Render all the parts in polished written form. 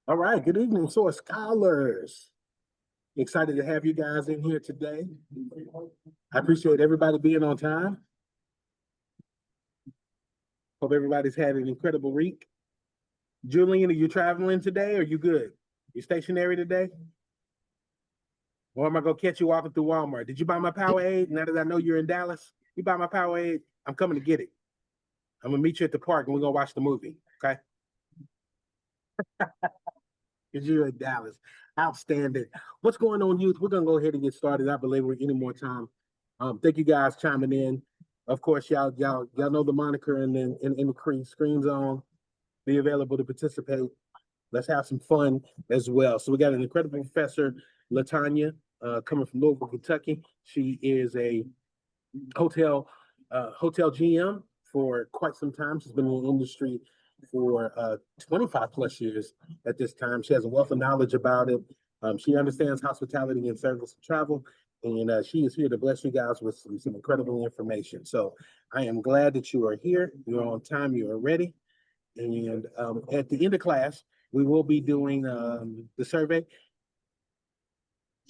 All right, good evening, S.O.A.R scholars. Excited to have you guys in here today. I appreciate everybody being on time. Hope everybody's had an incredible week. Julian, are you traveling today? Or are you good? You stationary today? Or am I gonna catch you walking through Walmart? Did you buy my Powerade? Now that I know you're in Dallas, you buy my Powerade? I'm coming to get it. I'm gonna meet you at the park and we're gonna watch the movie. Okay? Because you're in Dallas. Outstanding. What's going on, youth? We're gonna go ahead and get started. I believe we're any more time. Thank you guys chiming in. Of course, y'all know the moniker and then in the screen zone. Be available to participate. Let's have some fun as well. So we got an incredible professor, Latanya, coming from Louisville, Kentucky. She is a hotel hotel GM for quite some time. She's been in the industry for 25 plus years at this time. She has a wealth of knowledge about it. She understands hospitality and service and travel, and she is here to bless you guys with some incredible information. So I am glad that you are here. You're on time. You are ready. And at the end of class, we will be doing the survey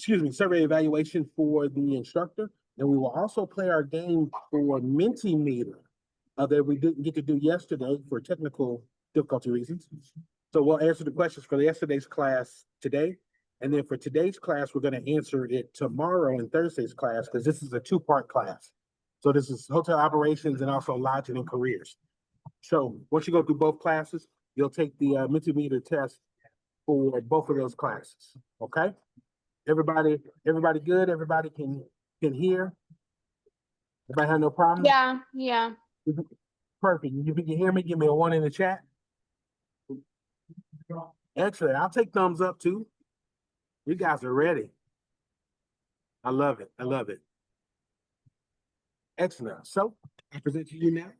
evaluation for the instructor. And we will also play our game for Mentimeter that we didn't get to do yesterday for technical difficulty reasons. So we'll answer the questions for yesterday's class today. And then for today's class, we're going to answer it tomorrow in Thursday's class because this is a two-part class. So this is hotel operations and also lodging and careers. So once you go through both classes, you'll take the Mentimeter test for both of those classes. Okay? Everybody good? Everybody can hear? Everybody have no problem? Yeah. Perfect. If you can hear me, give me a 1 in the chat. Excellent. I'll take thumbs up too. You guys are ready. I love it. Excellent. So I present to you now,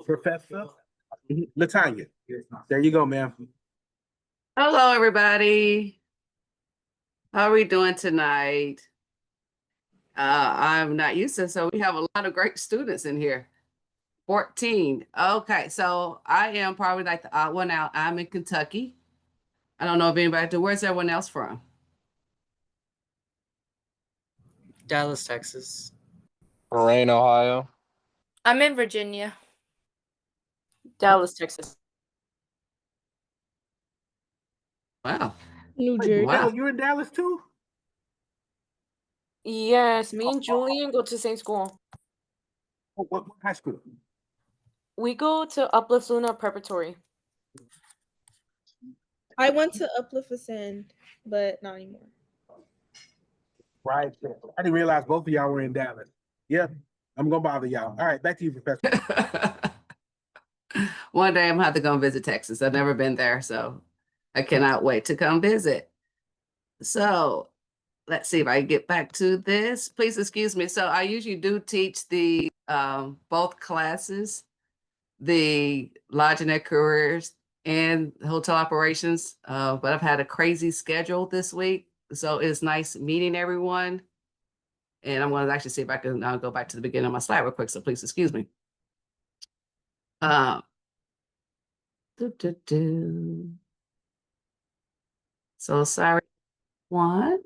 Professor Latanya. There you go, ma'am. Hello, everybody. How are we doing tonight? I'm not used to, so we have a lot of great students in here. 14. Okay, so I am probably like the odd one out. I'm in Kentucky. I don't know if anybody, where's everyone else from? Dallas, Texas. Moraine, Ohio. I'm in Virginia. Dallas, Texas. Wow. New Jersey. Wow, you're in Dallas too? Yes, me and Julian go to the same school. What high school? We go to Uplift Luna Preparatory. I went to Uplift Ascend, but not anymore. Right. I didn't realize both of y'all were in Dallas. Yeah, I'm gonna bother y'all. All right, back to you, Professor. One day I'm gonna have to go visit Texas. I've never been there, so I cannot wait to come visit. So let's see if I can get back to this. Please excuse me. So I usually do teach the both classes, the lodging and careers and hotel operations. But I've had a crazy schedule this week. So it's nice meeting everyone. And I'm going to actually see if I can go back to the beginning of my slide real quick. So please excuse me. So sorry, one.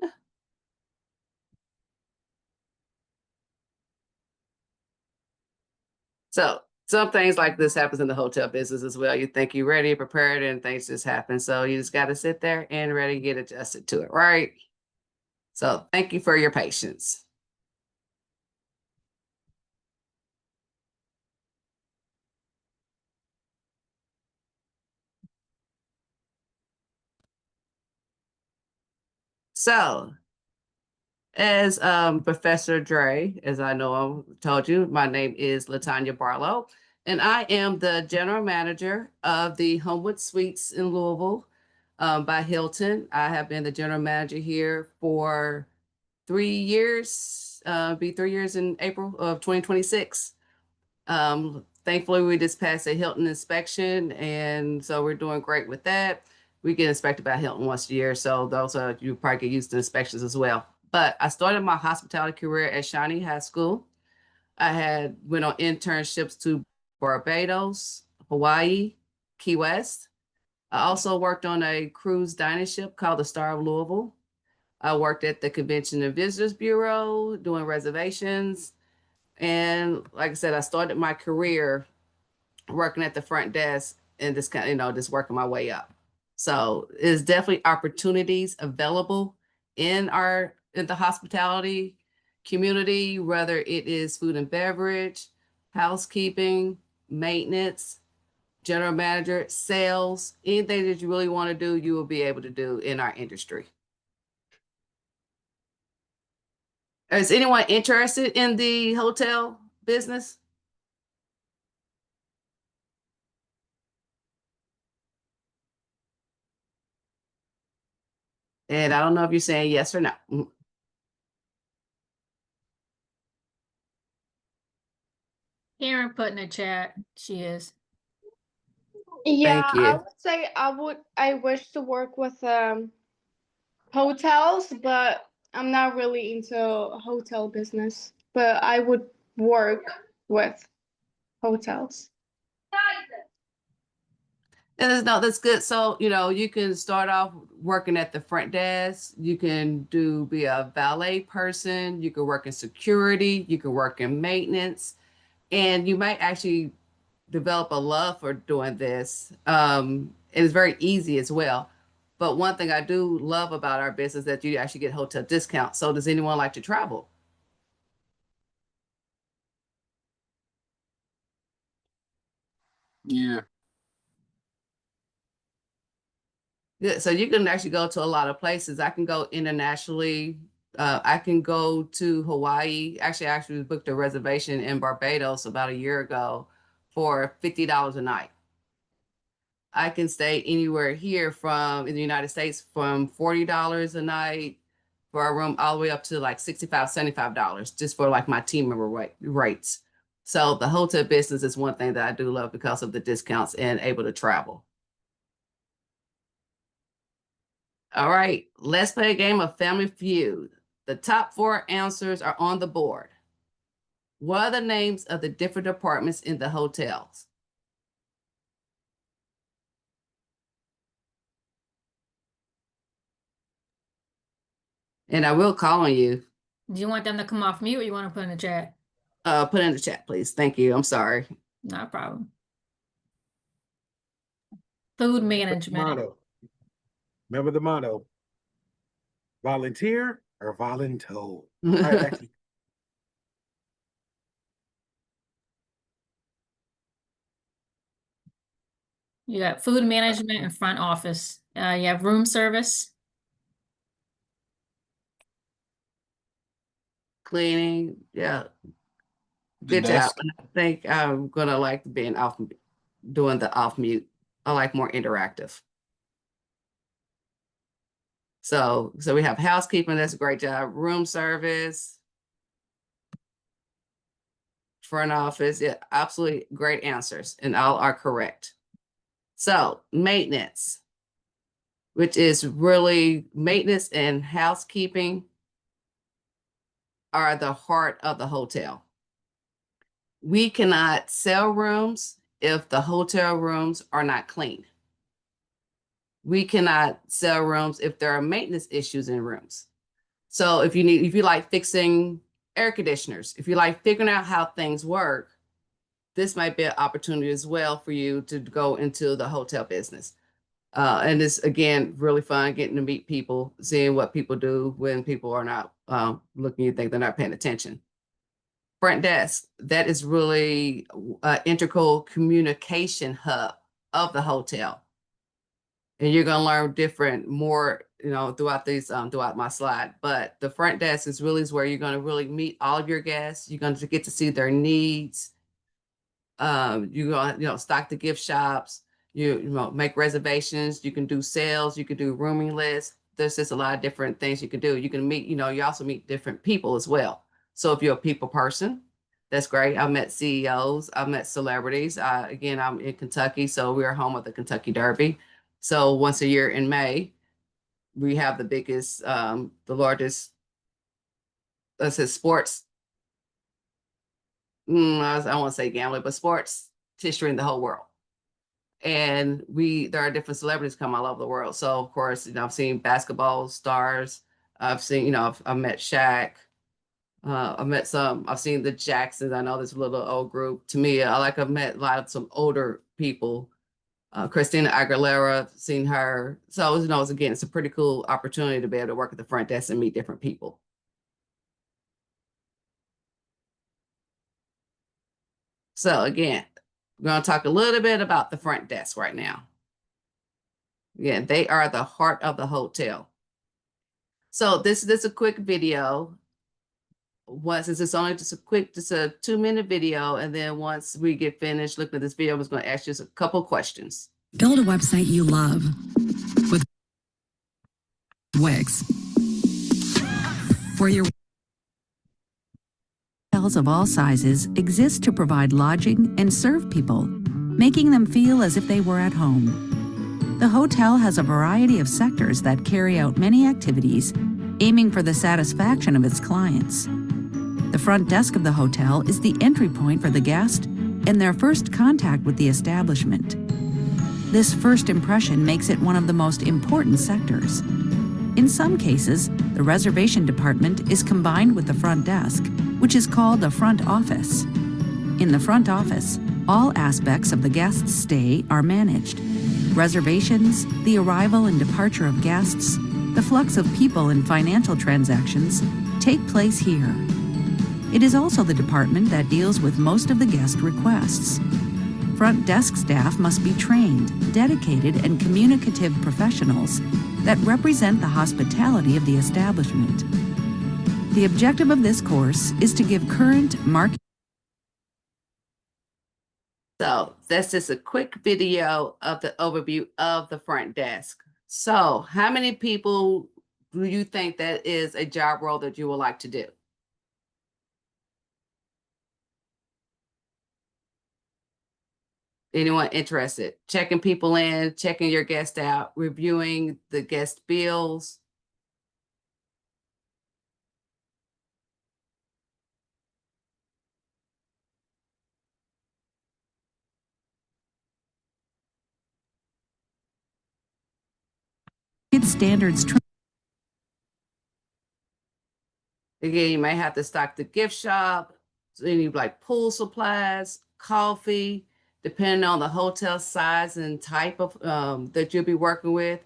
So some things like this happens in the hotel business as well. You think you're ready, prepared, and things just happen. So you just got to sit there and ready to get adjusted to it, right? So thank you for your patience. So as Professor Dre, as I know I told you, my name is Latanya Barlow, and I am the general manager of the Homewood Suites in Louisville by Hilton. I have been the general manager here for 3 years, be 3 years in April of 2026. Thankfully, we just passed a Hilton inspection, and so we're doing great with that. We get inspected by Hilton once a year, so those are, you probably get used to inspections as well. But I started my hospitality career at Shawnee High School. I went on internships to Barbados, Hawaii, Key West. I also worked on a cruise dining ship called the S.O.A.R of Louisville. I worked at the Convention and Visitors Bureau doing reservations. And like I said, I started my career working at the front desk and just kind of, just working my way up. So there's definitely opportunities available in the hospitality community, whether it is food and beverage, housekeeping, maintenance, general manager, sales, anything that you really want to do, you will be able to do in our industry. Is anyone interested in the hotel business? And I don't know if you're saying yes or no. Karen put in the chat. She is. Yeah, Thank I you. would say I wish to work with hotels, but I'm not really into hotel business. But I would work with hotels. And that's good. So, you can start off working at the front desk. You can be a valet person. You can work in security. You can work in maintenance. And you might actually develop a love for doing this. And it's very easy as well. But one thing I do love about our business is that you actually get hotel discounts. So does anyone like to travel? Yeah. Yeah, so you can actually go to a lot of places. I can go internationally. I can go to Hawaii. Actually, I actually booked a reservation in Barbados about a year ago for $50 a night. I can stay anywhere here in the United States from $40 a night for a room all the way up to like $65, $75 just for like my team member rates. So the hotel business is one thing that I do love because of the discounts and able to travel. All right, let's play a game of Family Feud. The top 4 answers are on the board. What are the names of the different departments in the hotels? And I will call on you. Do you want them to come off mute or you want to put in the chat? Put in the chat, please. Thank you. I'm sorry. Not a problem. Food management. Motto. Remember the motto. Volunteer or volunteer. All right, actually, You got food management and front office. You have room service. Cleaning. Yeah. The Good job. desk. And I think I'm gonna like doing the off mute. I like more interactive. So we have housekeeping. That's a great job. Room service. Front office. Yeah, absolutely great answers. And all are correct. So maintenance, which is really maintenance and housekeeping are the heart of the hotel. We cannot sell rooms if the hotel rooms are not clean. We cannot sell rooms if there are maintenance issues in rooms. So if you like fixing air conditioners, if you like figuring out how things work, this might be an opportunity as well for you to go into the hotel business. And it's, again, really fun getting to meet people, seeing what people do when people are not looking, you think they're not paying attention. Front desk, that is really an integral communication hub of the hotel. And you're going to learn more, throughout my slide. But the front desk is where you're going to really meet all of your guests. You're going to get to see their needs. You're going to, stock the gift shops. You make reservations. You can do sales. You can do rooming lists. There's just a lot of different things you can do. You can meet, you also meet different people as well. So if you're a people person, that's great. I've met CEOs. I've met celebrities. Again, I'm in Kentucky, so we're home of the Kentucky Derby. So once a year in May, we have the largest, let's say, sports. I won't say gambling, but sports history in the whole world. And there are different celebrities come all over the world. So of course, I've seen basketball stars. I've seen, I've met Shaq. I've seen the Jacksons. I know this little old group. To me, I've met a lot of some older people. Christina Aguilera, seen her. So, again, it's a pretty cool opportunity to be able to work at the front desk and meet different people. So again, we're going to talk a little bit about the front desk right now. Again, they are the heart of the hotel. So this is a quick video. Since it's only just a 2-minute video, and then once we get finished looking at this video, I was going to ask you just a couple questions. Build a website you love with Wix, where your hotels of all sizes exist to provide lodging and serve people, making them feel as if they were at home. The hotel has a variety of sectors that carry out many activities, aiming for the satisfaction of its clients. The front desk of the hotel is the entry point for the guest and their first contact with the establishment. This first impression makes it one of the most important sectors. In some cases, the reservation department is combined with the front desk, which is called the front office. In the front office, all aspects of the guest's stay are managed. Reservations, the arrival and departure of guests, the flux of people and financial transactions take place here. It is also the department that deals with most of the guest requests. Front desk staff must be trained, dedicated, and communicative professionals that represent the hospitality of the establishment. The objective of this course is to give current market. So that's just a quick video of the overview of the front desk. So how many people do you think that is a job role that you would like to do? Anyone interested? Checking people in, checking your guest out, reviewing the guest bills. Standards. Again, you may have to stock the gift shop. So you need like pool supplies, coffee, depending on the hotel size and type of that you'll be working with.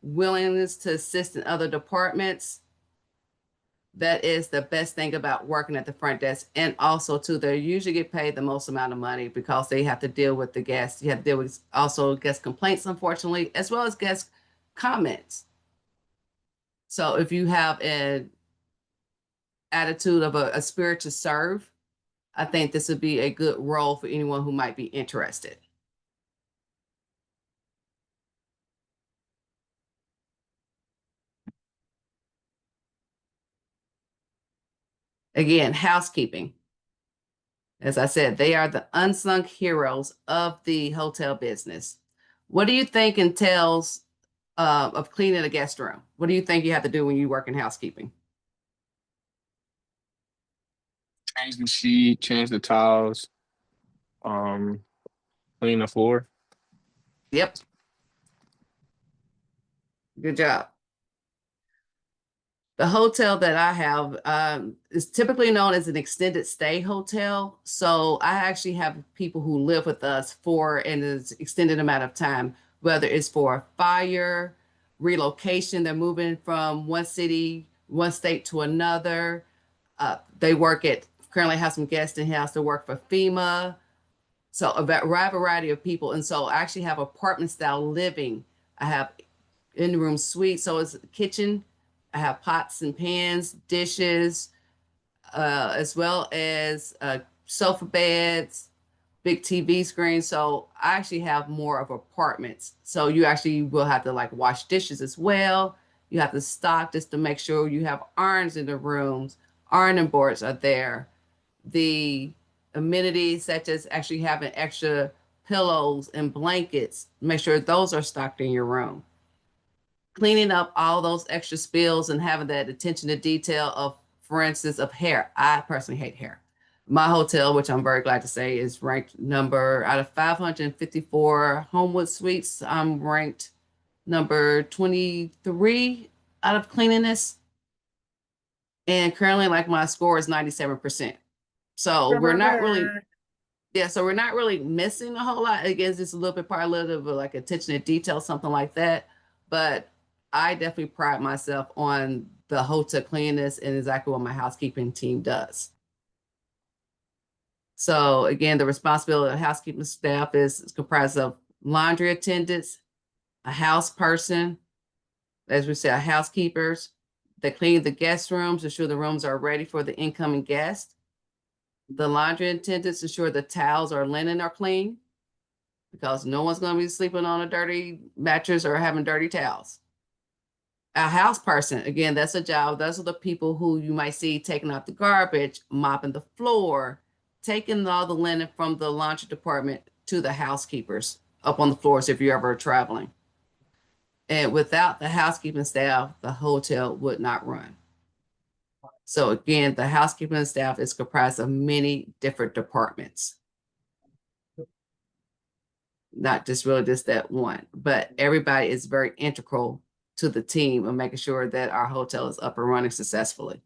Willingness to assist in other departments. That is the best thing about working at the front desk. And also too, they usually get paid the most amount of money because they have to deal with the guests. You have to deal with also guest complaints, unfortunately, as well as guest comments. So if you have an attitude of a spirit to serve, I think this would be a good role for anyone who might be interested. Again, housekeeping. As I said, they are the unsung heroes of the hotel business. What do you think entails of cleaning a guest room? What do you think you have to do when you work in housekeeping? Change the sheet, change the towels, clean the floor. Yep. Good job. The hotel that I have is typically known as an extended stay hotel. So I actually have people who live with us for an extended amount of time, whether it's for fire, relocation, they're moving from one city, one state to another. They currently have some guests in house that work for FEMA. So a wide variety of people. And so I actually have apartment style living. I have in-room suite, so it's a kitchen. I have pots and pans, dishes, as well as sofa beds, big TV screen. So I actually have more of apartments. So you actually will have to like wash dishes as well. You have to stock just to make sure you have irons in the rooms. Ironing boards are there. The amenities such as actually having extra pillows and blankets, make sure those are stocked in your room. Cleaning up all those extra spills and having that attention to detail of, for instance, of hair. I personally hate hair. my hotel, which I'm very glad to say, is ranked number out of 554 Homewood suites. I'm ranked number 23 out of cleanliness. And currently, like my score is 97%. So we're not really, yeah, so we're not really missing a whole lot. Again, it's just a little bit, probably a little bit of like attention to detail, something like that. But I definitely pride myself on the hotel cleanliness and exactly what my housekeeping team does. So again, the responsibility of housekeeping staff is comprised of laundry attendants, a house person, as we say, housekeepers. They clean the guest rooms, ensure the rooms are ready for the incoming guest. The laundry attendants ensure the towels or linen are clean because no one's going to be sleeping on a dirty mattress or having dirty towels. A house person, again, that's a job. Those are the people who you might see taking out the garbage, mopping the floor, taking all the linen from the laundry department to the housekeepers up on the floors if you're ever traveling. And without the housekeeping staff, the hotel would not run. So again, the housekeeping staff is comprised of many different departments. Not just really just that one, but everybody is very integral to the team of making sure that our hotel is up and running successfully.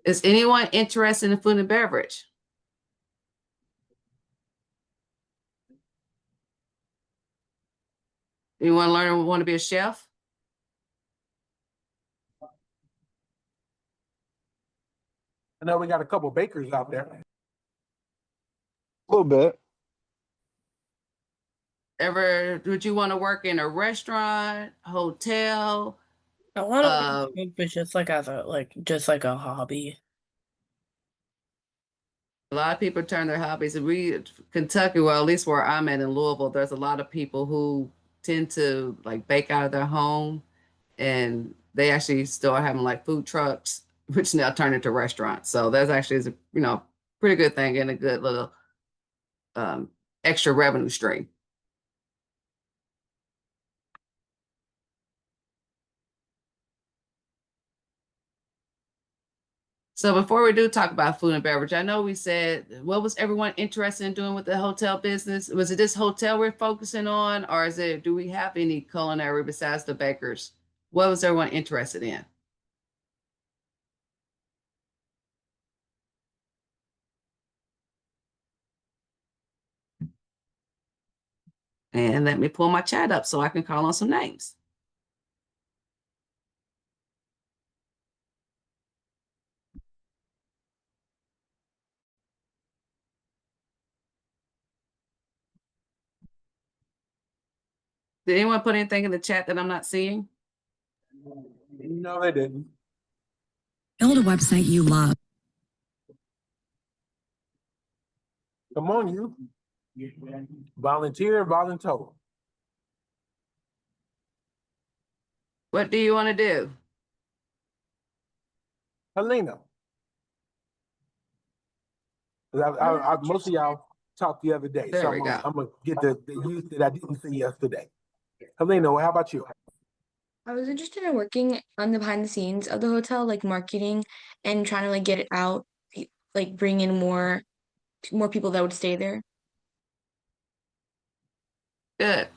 Is anyone interested in food and beverage? You want to learn, want to be a chef? I know we got a couple bakers out there. A little bit. Ever, would you want to work in a restaurant, hotel? I want to cook, but just like as a just like a hobby. A lot of people turn their hobbies. Kentucky, well, at least where I'm at in Louisville, there's a lot of people who tend to like bake out of their home, and they actually still are having like food trucks, which now turn into restaurants. So that's actually is a pretty good thing and a good little extra revenue stream. So before we do talk about food and beverage, I know we said, what was everyone interested in doing with the hotel business? Was it this hotel we're focusing on, or do we have any culinary besides the bakers? What was everyone interested in? And let me pull my chat up so I can call on some names. Did anyone put anything in the chat that I'm not seeing? No, they didn't. Build a website you love. Come on, you. Volunteer, volunteer. What do you want to do? Helena. Most of y'all talked the other day, There so we go. I'm gonna get the youth that I didn't see yesterday. Helena, how about you? I was interested in working on the behind the scenes of the hotel, like marketing and trying to like get it out, like bring in more people that would stay there. Good.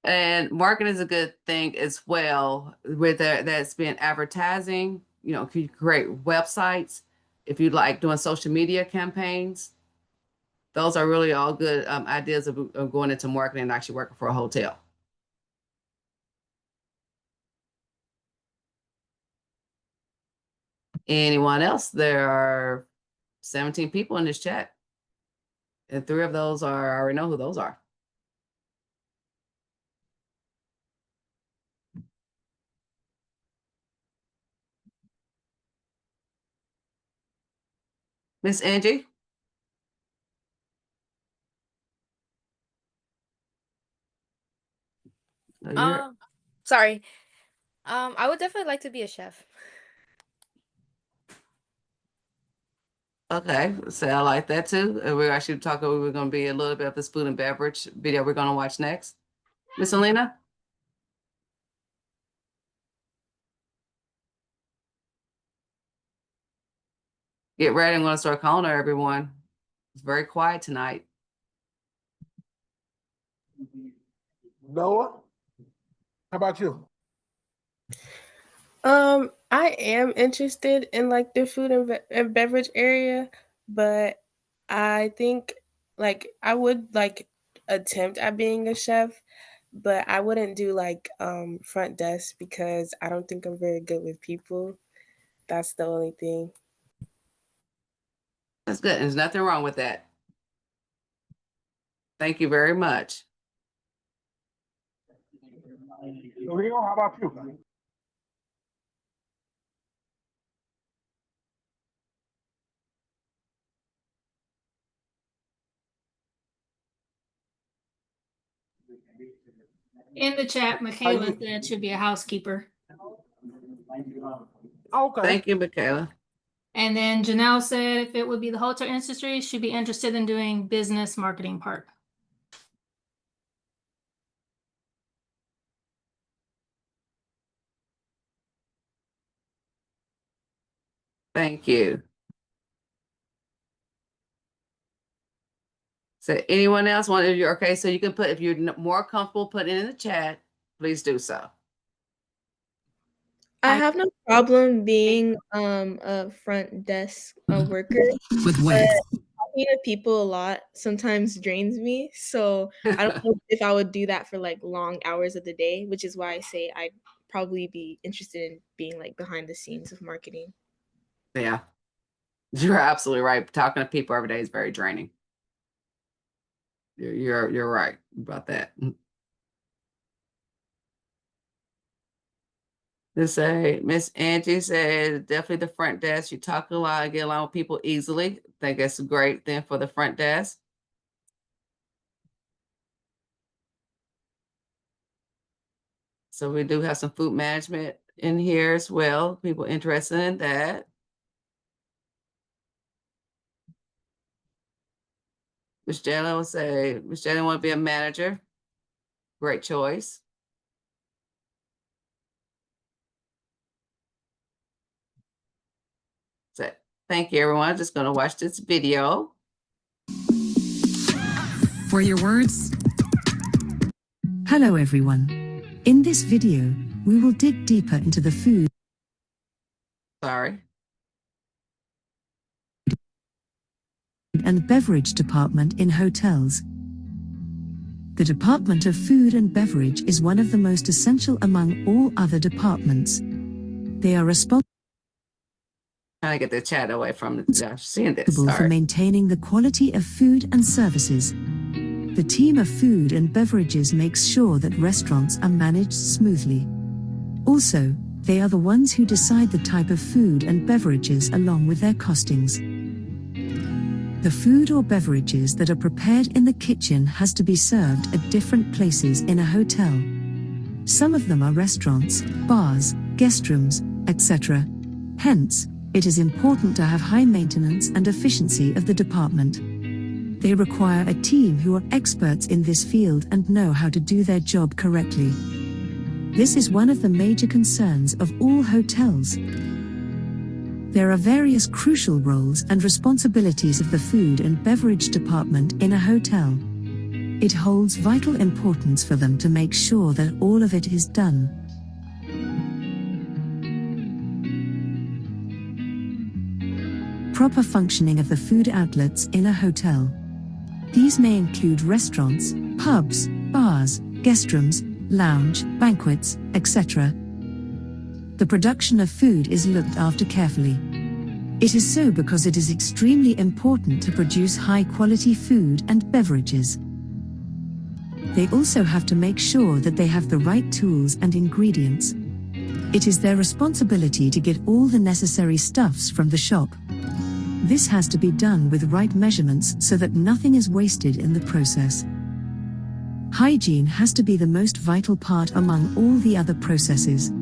And marketing is a good thing as well. With that's been advertising, can you create websites? If you like doing social media campaigns, those are really all good ideas of going into marketing and actually working for a hotel. Anyone else? There are 17 people in this chat. And 3 of those I already know who those are. Miss Angie? Sorry. I would definitely like to be a chef. Okay, so I like that too. We're actually talking, we're going to be a little bit of this food and beverage video we're going to watch next. Miss Alina? get ready. I'm going to start calling her, everyone. It's very quiet tonight. Noah, how about you? I am interested in like the food and beverage area, but I think like I would like attempt at being a chef, but I wouldn't do like front desk because I don't think I'm very good with people. That's the only thing. That's good. There's nothing wrong with that. Thank you very much. Leo, how about you? In the chat, Michaela said should be a housekeeper. Okay. Thank you, Michaela. And then Janelle said if it would be the hotel industry, she'd be interested in doing business marketing part. Thank you. So anyone else want to, okay, so you can put, if you're more comfortable putting it in the chat, please do so. I have no problem being a front desk worker. With what? Talking to people a lot sometimes drains me. So I don't know if I would do that for like long hours of the day, which is why I say I'd probably be interested in being like behind the scenes of marketing. Yeah, you're absolutely right. Talking to people every day is very draining. You're right about that. Let's say Miss Angie said definitely the front desk. You talk a lot, get along with people easily. I think that's great then for the front desk. So we do have some food management in here as well. People interested in that. Miss Jalen will say, Miss Jalen want to be a manager. Great choice. So thank you, everyone. I'm just going to watch this video. For your words. Hello, everyone. In this video, we will dig deeper into the food Sorry. and beverage department in hotels. The Department of Food and Beverage is one of the most essential among all other departments. They are responsible Trying to get the chat away from Josh seeing this. for Sorry. maintaining the quality of food and services. The team of food and beverages makes sure that restaurants are managed smoothly. Also, they are the ones who decide the type of food and beverages along with their costings. The food or beverages that are prepared in the kitchen has to be served at different places in a hotel. Some of them are restaurants, bars, guest rooms, etc. Hence, it is important to have high maintenance and efficiency of the department. They require a team who are experts in this field and know how to do their job correctly. This is one of the major concerns of all hotels. There are various crucial roles and responsibilities of the food and beverage department in a hotel. It holds vital importance for them to make sure that all of it is done. Proper functioning of the food outlets in a hotel. These may include restaurants, pubs, bars, guest rooms, lounge, banquets, etc. The production of food is looked after carefully. It is so because it is extremely important to produce high-quality food and beverages. They also have to make sure that they have the right tools and ingredients. It is their responsibility to get all the necessary stuffs from the shop. This has to be done with right measurements so that nothing is wasted in the process. Hygiene has to be the most vital part among all the other processes.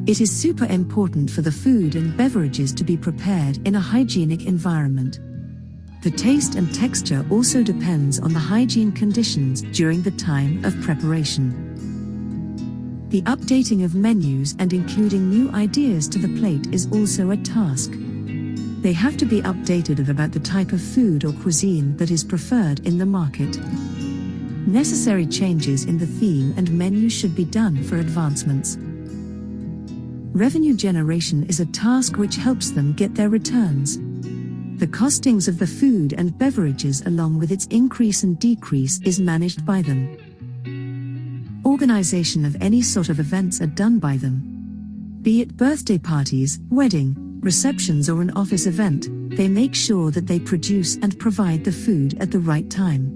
It is super important for the food and beverages to be prepared in a hygienic environment. The taste and texture also depends on the hygiene conditions during the time of preparation. The updating of menus and including new ideas to the plate is also a task. They have to be updated about the type of food or cuisine that is preferred in the market. Necessary changes in the theme and menu should be done for advancements. Revenue generation is a task which helps them get their returns. The costings of the food and beverages along with its increase and decrease is managed by them. Organization of any sort of events are done by them. Be it birthday parties, wedding, receptions or an office event, they make sure that they produce and provide the food at the right time.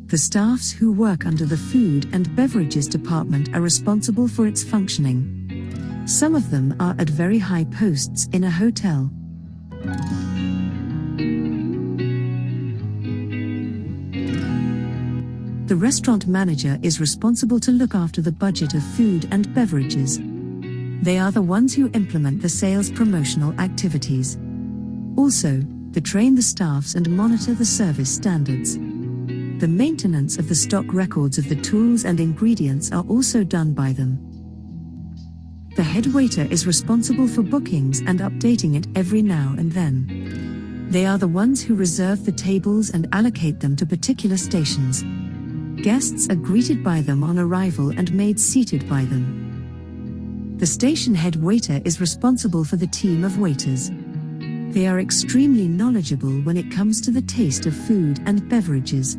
The staffs who work under the food and beverages department are responsible for its functioning. Some of them are at very high posts in a hotel. The restaurant manager is responsible to look after the budget of food and beverages. They are the ones who implement the sales promotional activities. Also, they train the staffs and monitor the service standards. The maintenance of the stock records of the tools and ingredients are also done by them. The head waiter is responsible for bookings and updating it every now and then. They are the ones who reserve the tables and allocate them to particular stations. Guests are greeted by them on arrival and made seated by them. The station head waiter is responsible for the team of waiters. They are extremely knowledgeable when it comes to the taste of food and beverages.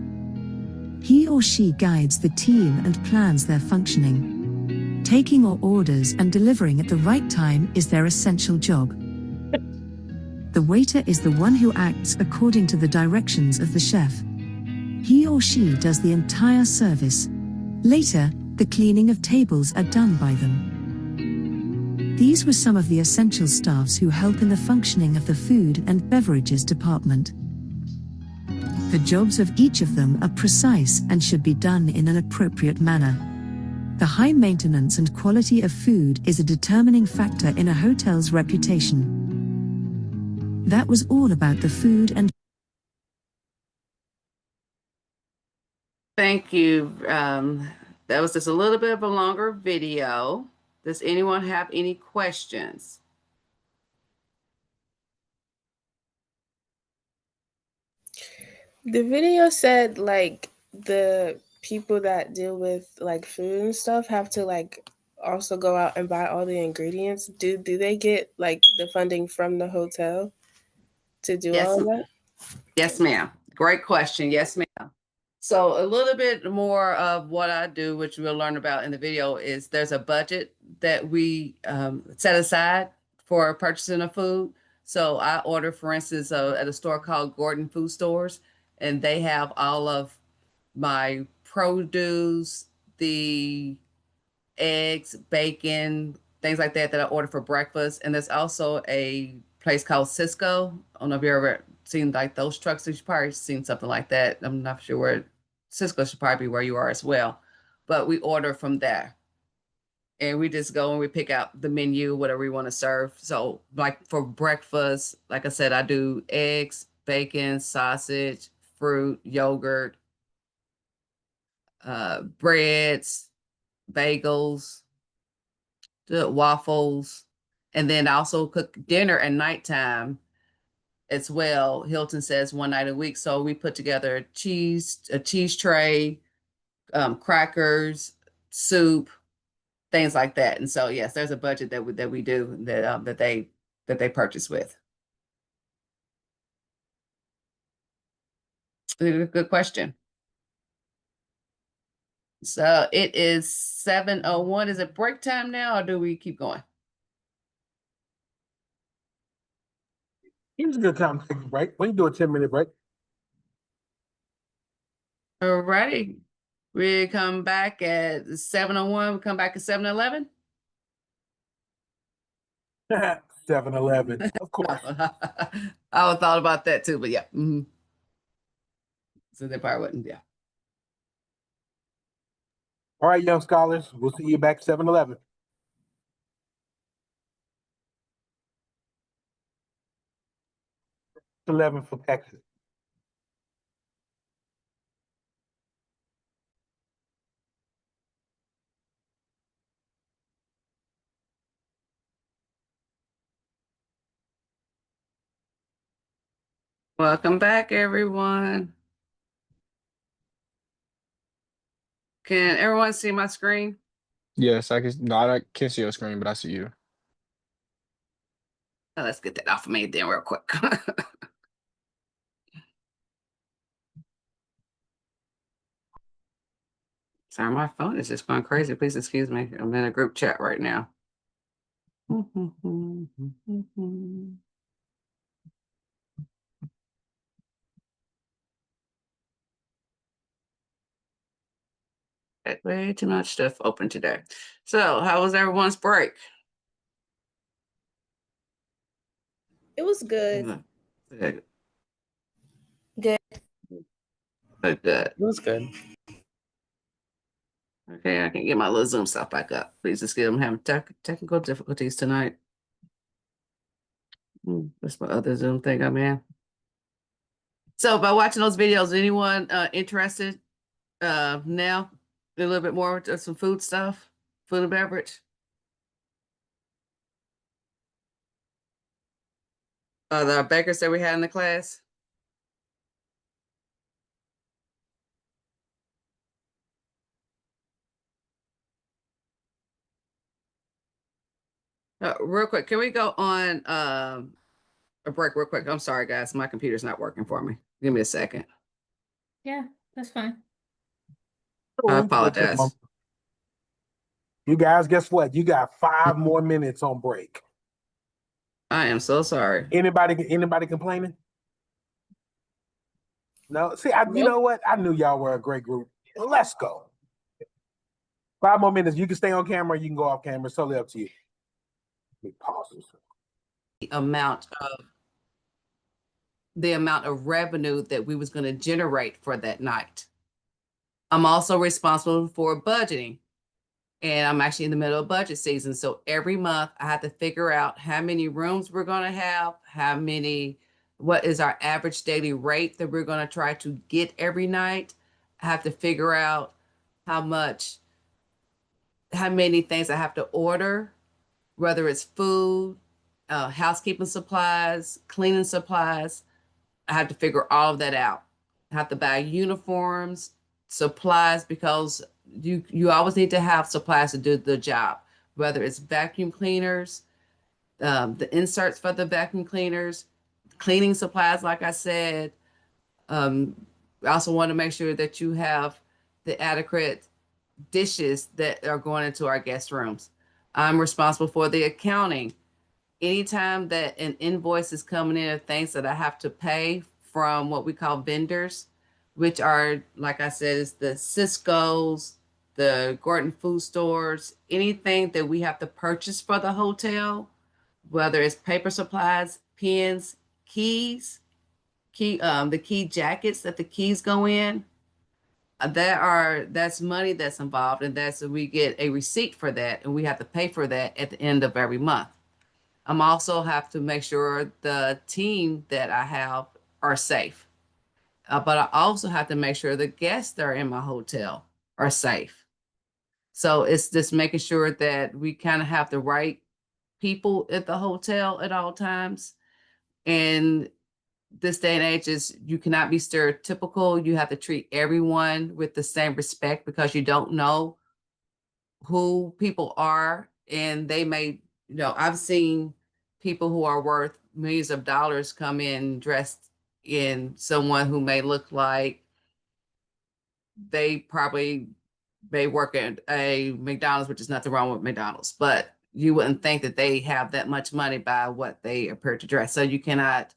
He or she guides the team and plans their functioning. Taking all orders and delivering at the right time is their essential job. The waiter is the one who acts according to the directions of the chef. He or she does the entire service. Later, the cleaning of tables are done by them. These were some of the essential staffs who help in the functioning of the food and beverages department. The jobs of each of them are precise and should be done in an appropriate manner. The high maintenance and quality of food is a determining factor in a hotel's reputation. That was all about the food and Thank you. That was just a little bit of a longer video. Does anyone have any questions? The video said like the people that deal with like food and stuff have to like also go out and buy all the ingredients. Do they get like the funding from the hotel to do Yes, all of that? yes, ma'am. Great question. Yes, ma'am. So a little bit more of what I do, which we'll learn about in the video, is there's a budget that we set aside for purchasing of food. So I order, for instance, at a store called Gordon Food Stores, and they have all of my produce, the eggs, bacon, things like that I order for breakfast. And there's also a place called Cisco. I don't know if you've ever seen like those trucks. You've probably seen something like that. I'm not sure where Cisco should probably be where you are as well. But we order from there. And we just go and we pick out the menu, whatever we want to serve. So like for breakfast, like I said, I do eggs, bacon, sausage, fruit, yogurt, breads, bagels, the waffles, and then I also cook dinner at nighttime as well. Hilton says one night a week. So we put together a cheese tray, crackers, soup, things like that. And so yes, there's a budget that we do that they purchase with. Good question. So it is 7:01. Is it break time now, or do we keep going? It's a good time to take a break. We can do a 10-minute break. All righty. We come back at 7:01. We come back at 7:11. 7-Eleven, of course. I thought about that too, but yeah. So they probably wouldn't, yeah. All right, young scholars, we'll see you back 7-Eleven. 11 for Texas. Welcome back, everyone. Can everyone see my screen? Yes, I can. No, I can't see your screen, but I see you. Let's get that off of me then real quick. Sorry, my phone is just going crazy. Please excuse me. I'm in a group chat right now. Way too much stuff open today. So, how was everyone's break? It was good. Good. Good. Good. It was good. Okay, I can get my little Zoom stuff back up. Please excuse me, I'm having technical difficulties tonight. That's my other Zoom thing I'm in. So by watching those videos, anyone interested now a little bit more of some food stuff, food and beverage? The bakers that we had in the class? Real quick, can we go on a break real quick? I'm sorry, guys. My computer's not working for me. Give me a second. Yeah, that's fine. I apologize. You guys, guess what? You got 5 more minutes on break. I am so sorry. Anybody complaining? No. See, you know what? I knew y'all were a great group. Let's go. 5 more minutes. You can stay on camera. You can go off camera. It's totally up to you. Let me pause this. The amount of revenue that we was going to generate for that night. I'm also responsible for budgeting, and I'm actually in the middle of budget season. So every month I have to figure out how many rooms we're going to have, what is our average daily rate that we're going to try to get every night. I have to figure out how many things I have to order, whether it's food, housekeeping supplies, cleaning supplies. I have to figure all of that out. I have to buy uniforms, supplies, because you always need to have supplies to do the job, whether it's vacuum cleaners, the inserts for the vacuum cleaners, cleaning supplies, like I said. I also want to make sure that you have the adequate dishes that are going into our guest rooms. I'm responsible for the accounting. Anytime that an invoice is coming in of things that I have to pay from what we call vendors, which are, like I said, is the Cisco's, the Gordon food stores, anything that we have to purchase for the hotel, whether it's paper supplies, pens, keys, the key jackets that the keys go in, that's money that's involved, and we get a receipt for that, and we have to pay for that at the end of every month. I'm also have to make sure the team that I have are safe. But I also have to make sure the guests that are in my hotel are safe. So it's just making sure that we kind of have the right people at the hotel at all times. And this day and age is you cannot be stereotypical. You have to treat everyone with the same respect, because you don't know who people are, and they may, I've seen people who are worth millions of dollars come in dressed in someone who may look like they probably may work at a McDonald's, which is nothing wrong with McDonald's, but you wouldn't think that they have that much money by what they appear to dress. So you cannot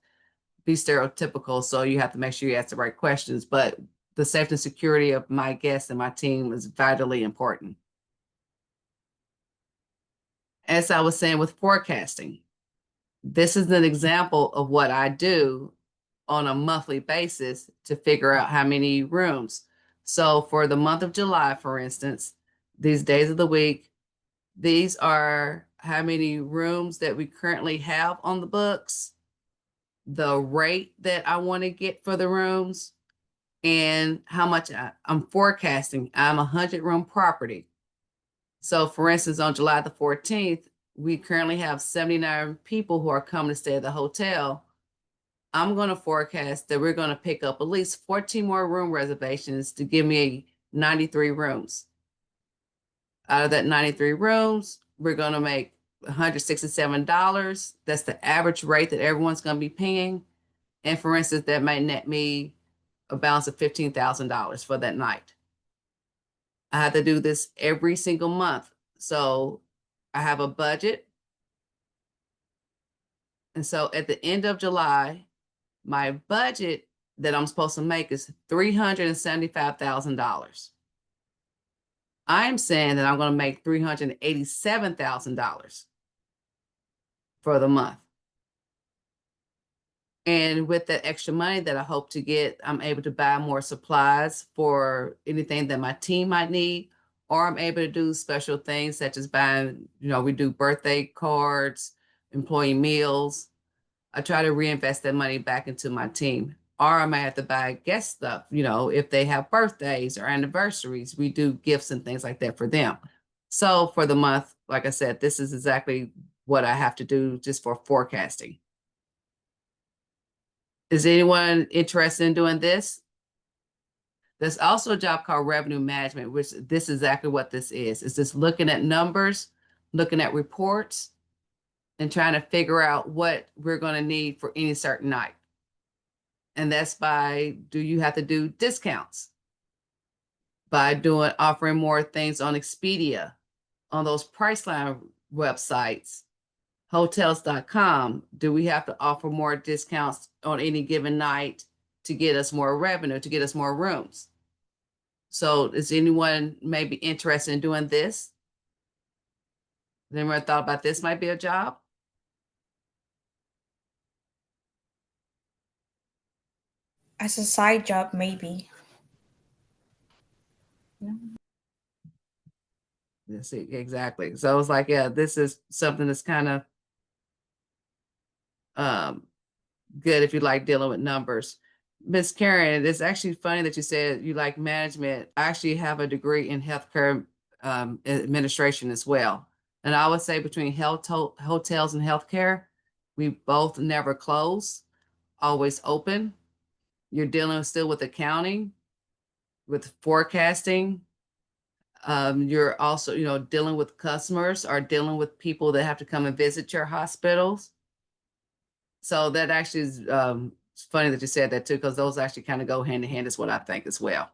be stereotypical. So you have to make sure you ask the right questions. But the safety and security of my guests and my team is vitally important. As I was saying with forecasting, this is an example of what I do on a monthly basis to figure out how many rooms. So for the month of July, for instance, these days of the week, these are how many rooms that we currently have on the books, the rate that I want to get for the rooms, and how much I'm forecasting. I'm a 100-room property. So for instance, on July the 14th, we currently have 79 people who are coming to stay at the hotel. I'm going to forecast that we're going to pick up at least 14 more room reservations to give me 93 rooms. Out of that 93 rooms, we're going to make $167. That's the average rate that everyone's going to be paying. And for instance, that might net me a balance of $15,000 for that night. I have to do this every single month. So I have a budget. And so at the end of July, my budget that I'm supposed to make is $375,000. I'm saying that I'm going to make $387,000 for the month. And with that extra money that I hope to get, I'm able to buy more supplies for anything that my team might need, or I'm able to do special things such as buying, we do birthday cards, employee meals. I try to reinvest that money back into my team. Or I might have to buy guest stuff, if they have birthdays or anniversaries, we do gifts and things like that for them. So for the month, like I said, this is exactly what I have to do just for forecasting. Is anyone interested in doing this? There's also a job called revenue management, which this is exactly what this is. It's just looking at numbers, looking at reports, and trying to figure out what we're going to need for any certain night. And that's by, do you have to do discounts? By offering more things on Expedia, on those Priceline websites, hotels.com. Do we have to offer more discounts on any given night to get us more revenue, to get us more rooms? So is anyone maybe interested in doing this? Has anyone thought about this might be a job? As a side job, maybe. Let's see, exactly. So it's like, yeah, this is something that's kind of good if you like dealing with numbers. Miss Karen, it's actually funny that you said you like management. I actually have a degree in healthcare administration as well. And I would say between hotels and healthcare, we both never close, always open. You're dealing still with accounting, with forecasting. You're also, dealing with customers or dealing with people that have to come and visit your hospitals. So that actually is it's funny that you said that too, because those actually kind of go hand in hand is what I think as well.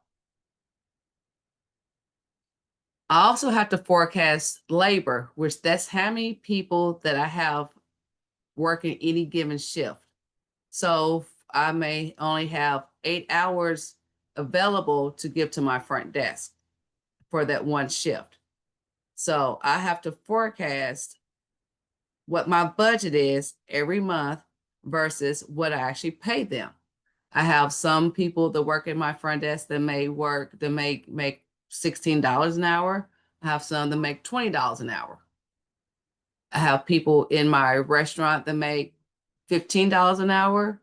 I also have to forecast labor, which that's how many people that I have working any given shift. So I may only have 8 hours available to give to my front desk for that one shift. So I have to forecast what my budget is every month versus what I actually pay them. I have some people that work in my front desk that make $16 an hour. I have some that make $20 an hour. I have people in my restaurant that make $15 an hour,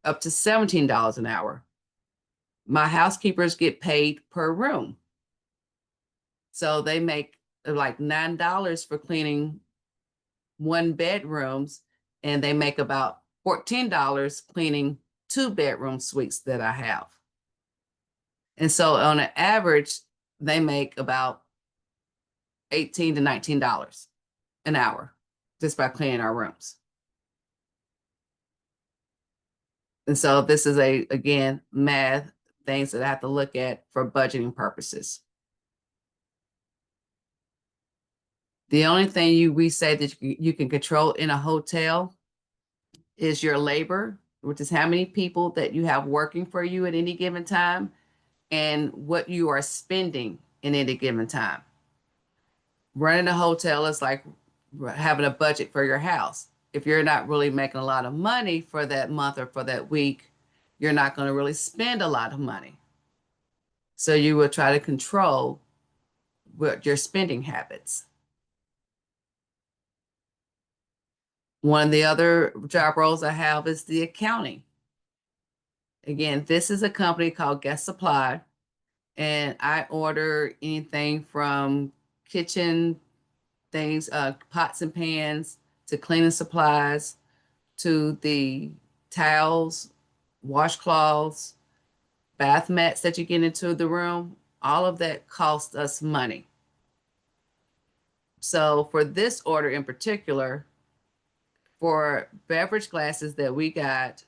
up to $17 an hour. My housekeepers get paid per room. So they make like $9 for cleaning one bedrooms, and they make about $14 cleaning 2-bedroom suites that I have. And so on an average, they make about $18 to $19 an hour just by cleaning our rooms. And so this is again, math things that I have to look at for budgeting purposes. The only thing we say that you can control in a hotel is your labor, which is how many people that you have working for you at any given time and what you are spending in any given time. Running a hotel is like having a budget for your house. If you're not really making a lot of money for that month or for that week, you're not going to really spend a lot of money. So you will try to control what your spending habits. One of the other job roles I have is the accounting. Again, this is a company called Guest Supply, and I order anything from kitchen things, pots and pans, to cleaning supplies, to the towels, washcloths, bath mats that you get into the room, all of that costs us money. So for this order in particular, for beverage glasses that we got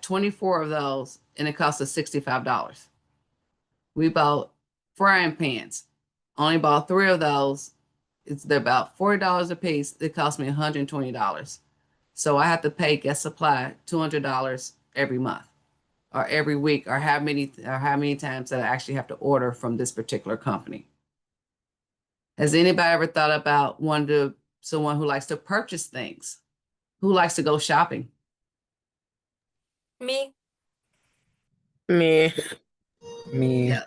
24 of those, and it cost us $65. We bought frying pans, only bought 3 of those. They're about $40 a piece. It cost me $120. So I have to pay guest supply $200 every month or every week, or how many times that I actually have to order from this particular company. Has anybody ever thought about someone who likes to purchase things? Who likes to go shopping? Me. Me. Me. Yeah.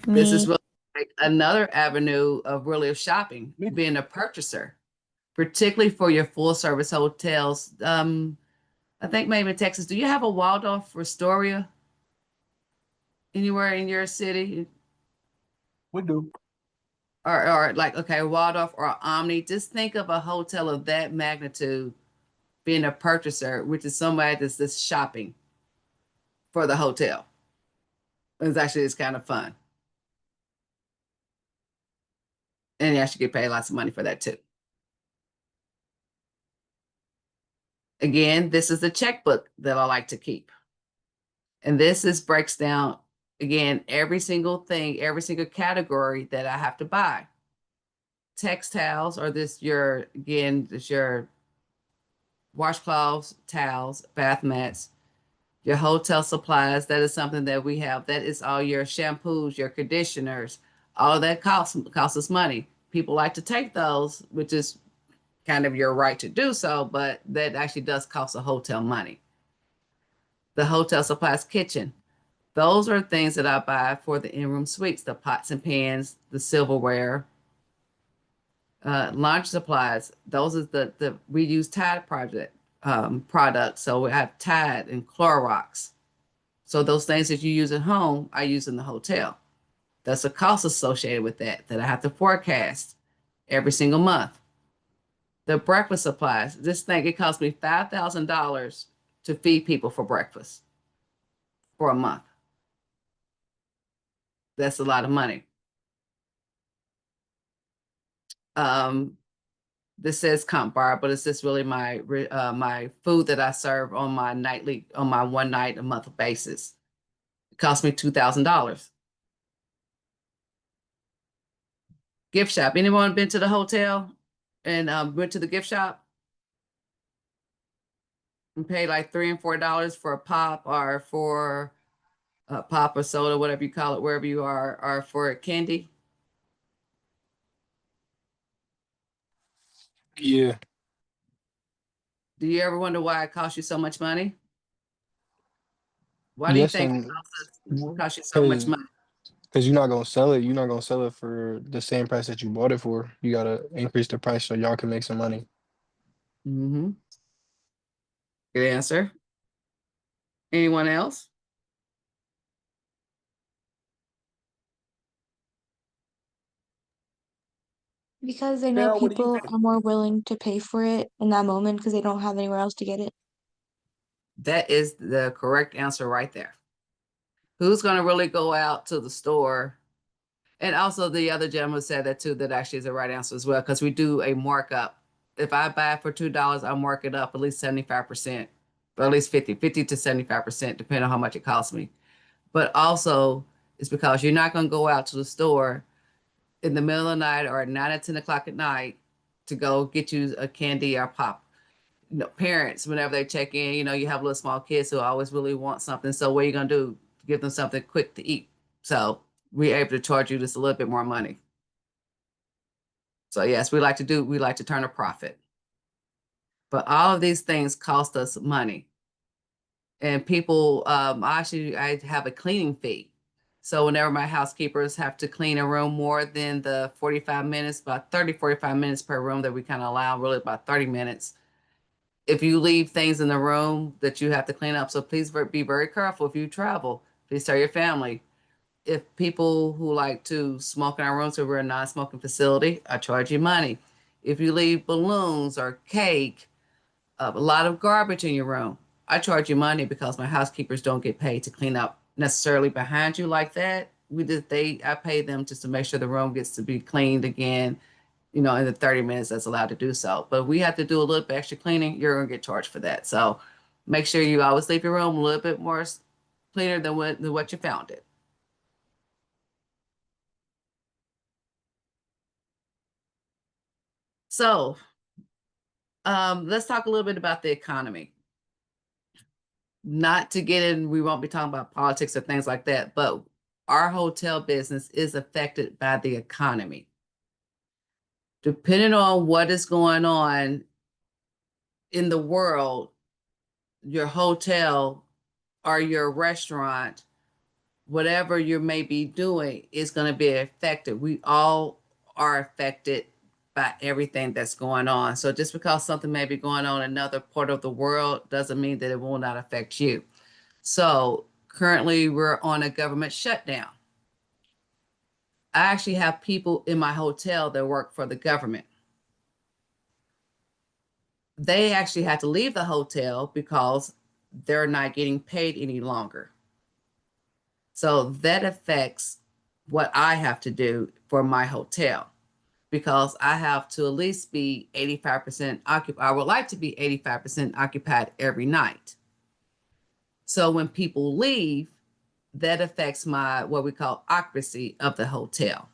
This is Me. really like another avenue of shopping, being a purchaser, particularly for your full service hotels. I think maybe in Texas, do you have a Waldorf Astoria anywhere in your city? We do. Or like, okay, Waldorf or Omni. Just think of a hotel of that magnitude being a purchaser, which is somebody that's just shopping for the hotel. It's kind of fun. And you actually get paid lots of money for that too. Again, this is the checkbook that I like to keep. And breaks down, again, every single thing, every single category that I have to buy. Textiles, or your washcloths, towels, bath mats, your hotel supplies. That is something that we have. That is all your shampoos, your conditioners, all of that costs us money. People like to take those, which is kind of your right to do so, but that actually does cost a hotel money. The hotel supplies kitchen. Those are things that I buy for the in-room suites, the pots and pans, the silverware, laundry supplies. Those are we use Tide products. So we have Tide and Clorox. So those things that you use at home, I use in the hotel. That's a cost associated with that I have to forecast every single month. The breakfast supplies, this thing, it cost me $5,000 to feed people for breakfast for a month. That's a lot of money. This says comp bar, but it's just really my food that I serve on my one night a month basis. It cost me $2,000. Gift shop. Anyone been to the hotel and went to the gift shop and paid like $3 and $4 for a pop, or for a pop or soda, whatever you call it, wherever you are, or for candy? Yeah. Do you ever wonder why it costs you so much money? Why do you Yes, think and it costs you so much because money? you're not gonna sell it. You're not gonna sell it for the same price that you bought it for. You gotta increase the price so y'all can make some money. Mm-hmm. Good answer. Anyone else? Because they know Carol, what do you people think? are more willing to pay for it in that moment because they don't have anywhere else to get it. That is the correct answer right there. Who's going to really go out to the store? And also the other gentleman said that too, that actually is the right answer as well, because we do a markup. If I buy it for $2, I'll mark it up at least 75%, or at least 50 to 75%, depending on how much it costs me. But also it's because you're not going to go out to the store in the middle of the night or at 9 or 10 o'clock at night to go get you a candy or pop. Parents, whenever they check in, you have little small kids who always really want something. So what are you going to do? Give them something quick to eat. So we're able to charge you just a little bit more money. So yes, we like to turn a profit. But all of these things cost us money. And people, I have a cleaning fee. So whenever my housekeepers have to clean a room more than the 45 minutes, about 30, 45 minutes per room that we kind of allow, really about 30 minutes. If you leave things in the room that you have to clean up, so please be very careful if you travel. Please tell your family. If people who like to smoke in our rooms, so we're a non-smoking facility, I charge you money. If you leave balloons or cake A lot of garbage in your room. I charge you money because my housekeepers don't get paid to clean up necessarily behind you like that. I pay them just to make sure the room gets to be cleaned again, in the 30 minutes that's allowed to do so. But if we have to do a little bit extra cleaning, you're gonna get charged for that. So make sure you always leave your room a little bit more cleaner than what you found it. So let's talk a little bit about the economy. Not to get in, we won't be talking about politics or things like that, but our hotel business is affected by the economy. Depending on what is going on in the world, your hotel or your restaurant, whatever you may be doing, is going to be affected. We all are affected by everything that's going on. So just because something may be going on in another part of the world doesn't mean that it will not affect you. So currently we're on a government shutdown. I actually have people in my hotel that work for the government. They actually had to leave the hotel because they're not getting paid any longer. So that affects what I have to do for my hotel, because I have to at least be 85% occupied. I would like to be 85% occupied every night. So when people leave, that affects my what we call occupancy of the hotel.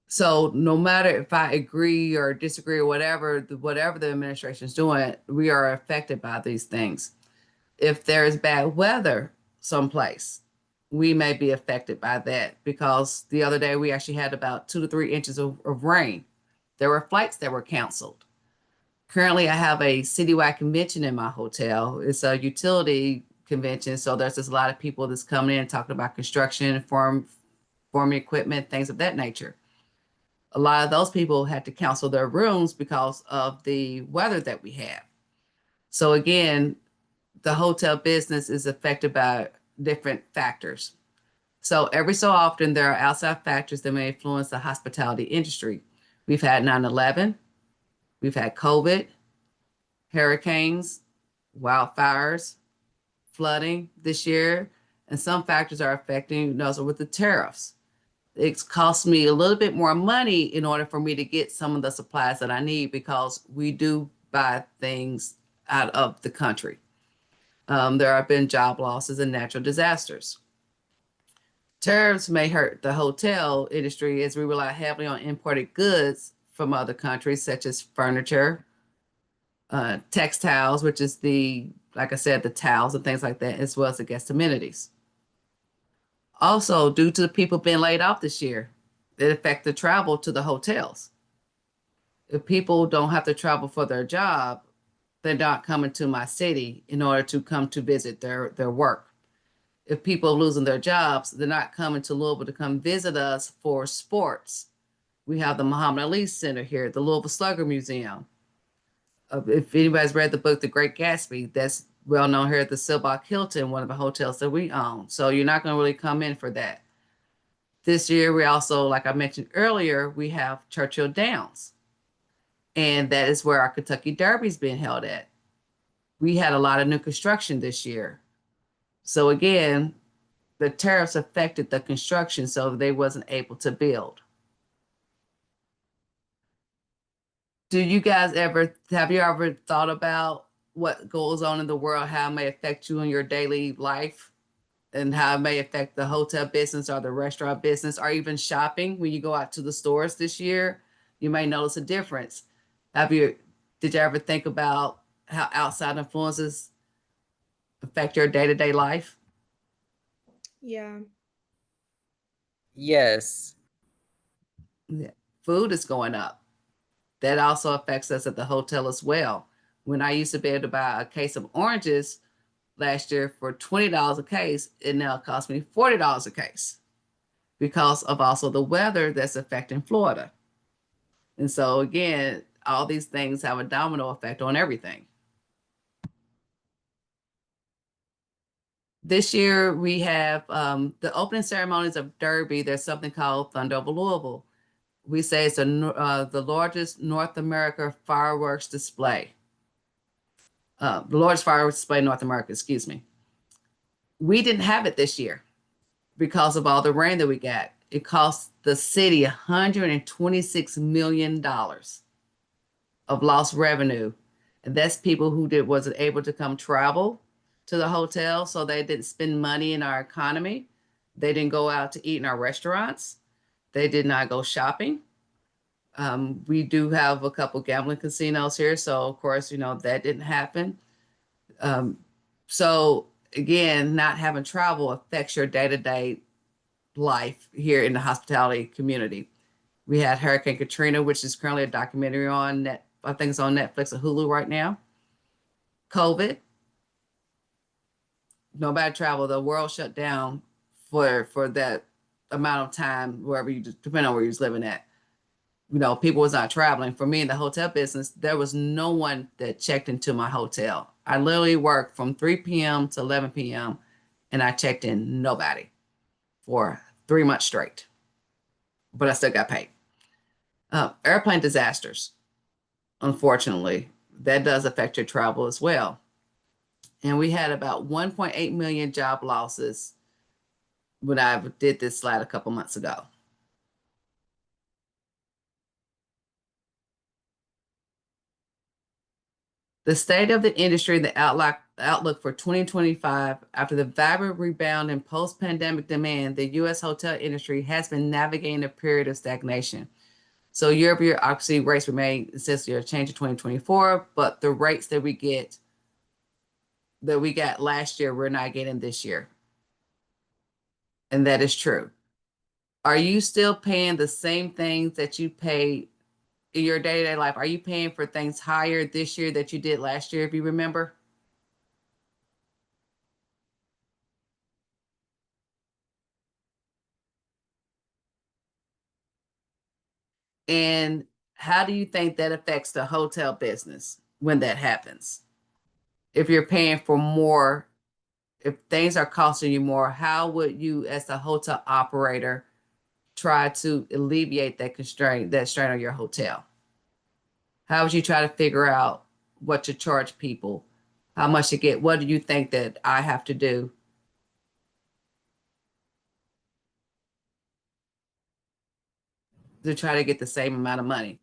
So no matter if I agree or disagree or whatever the administration is doing, we are affected by these things. If there is bad weather someplace, we may be affected by that, because the other day we actually had about 2 to 3 inches of rain. There were flights that were canceled. Currently, I have a citywide convention in my hotel. It's a utility convention, so there's just a lot of people that's coming in talking about construction, farm equipment, things of that nature. A lot of those people had to cancel their rooms because of the weather that we have. So again, the hotel business is affected by different factors. So every so often, there are outside factors that may influence the hospitality industry. We've had 9/11, we've had COVID, hurricanes, wildfires, flooding this year, and some factors are affecting, so with the tariffs. It's cost me a little bit more money in order for me to get some of the supplies that I need, because we do buy things out of the country. There have been job losses and natural disasters. Tariffs may hurt the hotel industry as we rely heavily on imported goods from other countries, such as furniture, textiles, which is like I said, the towels and things like that, as well as the guest amenities. Also, due to the people being laid off this year, it affected travel to the hotels. If people don't have to travel for their job, they're not coming to my city in order to come to visit their work. If people are losing their jobs, they're not coming to Louisville to come visit us for sports. We have the Muhammad Ali Center here, the Louisville Slugger Museum. If anybody's read the book, The Great Gatsby, that's well known here at the Silbach Hilton, one of the hotels that we own. So you're not going to really come in for that. This year, we also, like I mentioned earlier, we have Churchill Downs. And that is where our Kentucky Derby is being held at. We had a lot of new construction this year. So again, the tariffs affected the construction, so they wasn't able to build. Have you ever thought about what goes on in the world, how it may affect you in your daily life, and how it may affect the hotel business or the restaurant business, or even shopping? When you go out to the stores this year, you may notice a difference. Did you ever think about how outside influences affect your day-to-day life? Yeah. Yes. Yeah. Food is going up. That also affects us at the hotel as well. When I used to be able to buy a case of oranges last year for $20 a case, it now costs me $40 a case, because of also the weather that's affecting Florida. And so again, all these things have a domino effect on everything. This year we have the opening ceremonies of Derby. There's something called Thunder Over Louisville. We say it's the largest North America fireworks display. The largest fireworks display in North America, excuse me. We didn't have it this year because of all the rain that we got. It cost the city $126 million of lost revenue. And that's people who wasn't able to come travel to the hotel, so they didn't spend money in our economy. They didn't go out to eat in our restaurants. They did not go shopping. We do have a couple gambling casinos here, so of course, that didn't happen. So again, not having travel affects your day-to-day life here in the hospitality community. We had Hurricane Katrina, which is currently a documentary on I think it's on Netflix or Hulu right now. COVID, nobody traveled. The world shut down for that amount of time, depending on where you was living at. People was not traveling. For me in the hotel business, there was no one that checked into my hotel. I literally worked from 3 p.m. to 11 p.m. and I checked in nobody for 3 months straight, but I still got paid. Airplane disasters, unfortunately, that does affect your travel as well. And we had about 1.8 million job losses when I did this slide a couple months ago. The state of the industry, the outlook for 2025, after the vibrant rebound in post-pandemic demand, the U.S. hotel industry has been navigating a period of stagnation. So year-over-year occupancy rates remain essentially a change in 2024, but the rates that we got last year, we're not getting this year. And that is true. Are you still paying the same things that you paid in your day-to-day life? Are you paying for things higher this year that you did last year, if you remember? And how do you think that affects the hotel business when that happens? If you're paying for more, if things are costing you more, how would you, as a hotel operator, try to alleviate that strain on your hotel? How would you try to figure out what to charge people, how much to get? What do you think that I have to do to try to get the same amount of money?